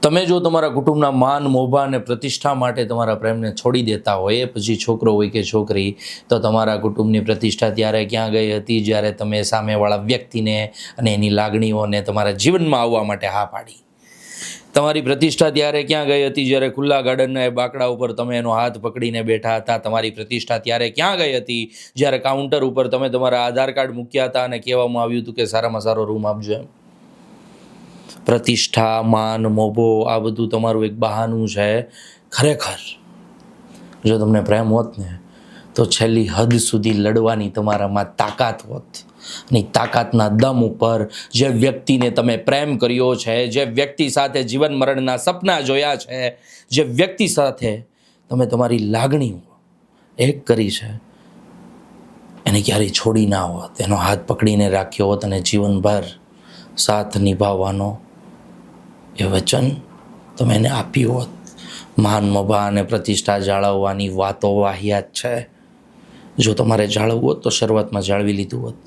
તમે જો તમારા કુટુંબના માન મોભા અને પ્રતિષ્ઠા માટે તમારા પ્રેમને છોડી દેતા હોય, પછી છોકરો હોય કે છોકરી, તો તમારા કુટુંબની પ્રતિષ્ઠા ત્યારે ક્યાં ગઈ હતી જ્યારે તમે સામેવાળા વ્યક્તિને અને એની લાગણીઓને તમારા જીવનમાં આવવા માટે હા પાડી. તમારી પ્રતિષ્ઠા ત્યારે ક્યાં ગઈ હતી જ્યારે ખુલ્લા ગાર્ડનના બાકડા ઉપર તમે એનો હાથ પકડીને બેઠા હતા. તમારી પ્રતિષ્ઠા ત્યારે ક્યાં ગઈ હતી જ્યારે કાઉન્ટર ઉપર તમે તમારા આધાર કાર્ડ મૂક્યા હતા અને કહેવામાં આવ્યું હતું કે સારામાં સારો રૂમ આપજો એમ. પ્રતિષ્ઠા, માન, મોભો આ બધું તમારું એક બહાનું છે. ખરેખર જો તમને પ્રેમ હોત ને તો છેલ્લી હદ સુધી લડવાની તમારામાં તાકાત હોત. અને તાકાતના દમ ઉપર જે વ્યક્તિને તમે પ્રેમ કર્યો છે, જે વ્યક્તિ સાથે જીવન મરણના સપના જોયા છે, જે વ્યક્તિ સાથે તમે તમારી લાગણીઓ એક કરી છે, એને ક્યારેય છોડી ના હોત, એનો હાથ પકડીને રાખ્યો હોત અને જીવનભર સાથ નિભાવવાનો એ વચન તમે એને આપ્યું હોત. માન મોભા અને પ્રતિષ્ઠા જાળવવાની વાતો વાહિયાત છે. જો તમારે જાળવવું હોત તો શરૂઆતમાં જાળવી લીધું હોત.